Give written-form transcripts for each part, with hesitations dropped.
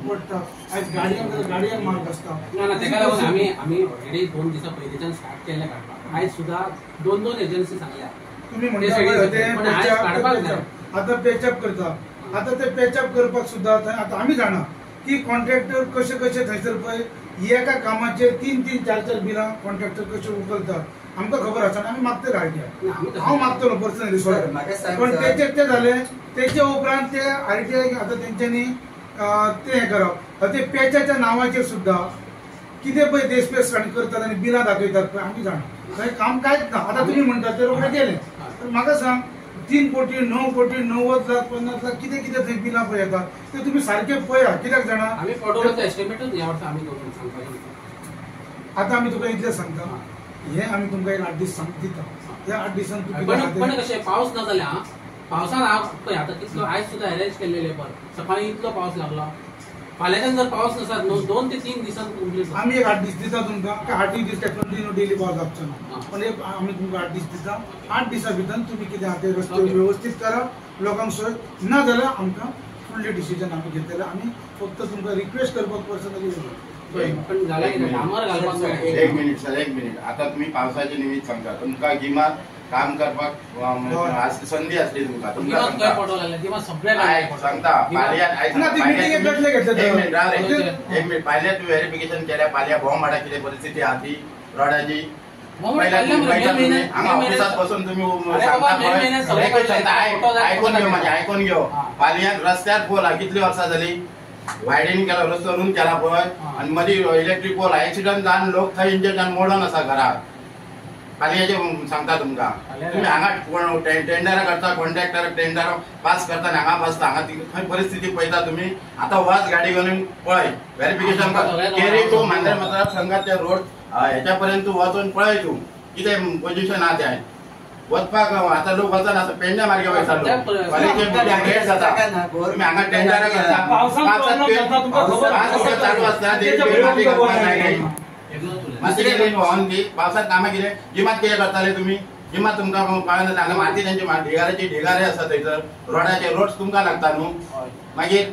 पडटा आज गाडयांक मार्ग आसता ना तेका लागून आम्ही ऑलरेडी 2 दिसा पयलींच्यान स्टार्ट केले काडपाक आयज सुद्धा 2 एजन्सी सांगल्या तुम्ही म्हणटा आता पॅचअप करता आता ते पॅचअप करपाक सुद्धा आता आम्ही जाणा की कॉन्ट्रॅक्टर कशे थंयसर पळय एका कामाचे 3-3, 4-4 बिलां कॉन्ट्रॅक्टर कशे उखलतात आमकां खबर आसा आमी मागतले आरटीआय हांव मागतलो पर्सनली पण ते झाले तेचे उपरांत ते आरटीआय आता तेंच्यांनी ते हे करप ते पॅचाच्या नावाचेर सुद्धा कितें पळय देशपेस करतात आनी बिलां दाखयतात पळय आमी जाणा थंय काम कांयच ना आता तुम्ही म्हणटात ते रोखडे गेले तर म्हाका सांग 3 कोटी 9 कोटी 90 लाख 50 लाख कितें थंय बिलां पळय येतात ते तुम्ही सारखे पळया कित्याक जाणा आमी पडोवपाचो एस्टिमेटूच ह्या वर्सा आमी करून सांगपाचें आता आमी तुका इतलें सांगता हे आमी तुमकां एक 8 दीस दिता ह्या 8 दिसान पण कशें पावस ना जाल्यार पावसान पळय आतां कितलो आयज सुद्धा अरेंज केल्ले लेबर सकाळी इतलो पावस लागलो फाल्यांच्यान जर पावस नसता 2 ते 3 दिसान कंप्लीट आमी एक 8 दीस दिता तुमकां 8 दीस टेक्नॉलॉजी डेली पावस लागचो ना पण एक आमी तुमकां 8 दीस दिता 8 दिसा भितर तुम्ही कितें आहा ते रस्ते व्यवस्थित करा लोकांक सोय ना जाल्यार आमकां फुडले डिसिजन आमी घेतलेले आमी फक्त तुमकां रिक्वेस्ट करपाक पर्सनली पण झाला की डांबर घालपाक एक मिनिट आता तुम्ही पावसाचे निमित्त सांगता तुमकां गिमात काम करपाक संधी असली तुमकां सांगता एक मिनिट पाल्या तू व्हेरिफिकेशन केल्या पाल्या भोव माडा कितें परिस्थिती आहा ती रोडाची ऑफिसात बसून तुम्ही आयकून घेव पालयात रस्त्यार पोल कितली वर्सां जाली वायडनिंग केला रस्तो रूम केला पळय आणि मदीं इलेक्ट्रीक पोल एक्सिडंट जावन लोक थंय इंजर्ड जावन मोडून आसा घरात फाल्याचे सांगता तुमकां तुम्ही हांगा टेंडर करता कॉन्ट्रॅक्टर टेंडर पास करता हांगा बसता हांगा खंय परिस्थिती पळयता तुम्ही आता वाज गाडी घेवन पळय व्हेरिफिकेशन केरी तूं मांद्रे मतदार संघाचे रोड ह्याच्या पर्यंत वचून पळय तूं कितें पोजिशन आहा तें वचपाक आता लोक वचना पेंड्या मार्गे वयता लेट जाता तुम्ही हांगा टेंडर करता चालू आसता पावसात कामां कितें जिमात कितें करताले तुम्ही जिमात तुमकां कळना हांगा माती तेंचे ढिगारे आसा थंयसर रोडाचे रोड्स तुमकां लागता न्हू मागीर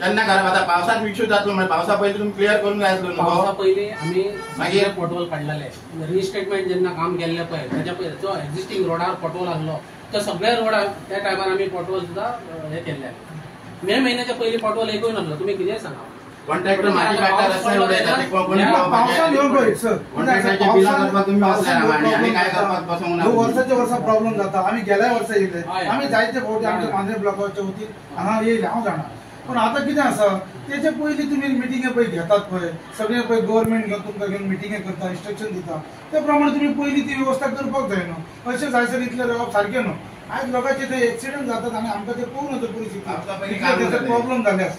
केन्ना घरा आतां पावसात इश्यू जातलो म्हणजे पावसा पयलीं तुमी क्लियर करूंक जाय आसलो न्हू पावसा पयलीं आमी मागीर पोटोल काडलेले रिस्टेटमेंट जेन्ना काम केल्ले पळय तेच्या पयलीं जो एक्झिस्टिंग रोडार पोटोल आहलो तो सगळ्या रोडार त्या टायमार आमी पोटोल सुद्दां हे केल्ले मे म्हयन्याच्या पयलीं पोटोल एकूय नासलो तुमी कितें सांगा कॉन्ट्रॅक्टर माती काडटा रस्ते उडयता ते कोण पावसान येवन पळय सर कॉन्ट्रॅक्टराचे बिलां करपाक तुम्ही बसले आनी काय करपाक बसूंक ना वर्साच्या वर्सा प्रॉब्लेम जाता आमी गेल्या वर्सा येयले आमी जायते फावटी आमच्या मांद्रे ब्लॉकाच्या वतीन हांगा येयले हांव जाणा पण आता कितें आसा तेचे पयलीं तुमी मिटिंगे पळय घेतात पळय सगळे पळय गव्हर्नमेंट घेवन तुमकां घेवन मिटिंगे करता इन्स्ट्रक्शन दिता त्या प्रमाणे तुमी पयलीं ती वेवस्था करपाक जाय न्हू अशें जायसर इतलें रावप सारकें न्हू आयज लोकांचे ते एक्सिडंट जातात आनी आमकां ते पळोवन परिस्थिती प्रॉब्लेम जाल्यार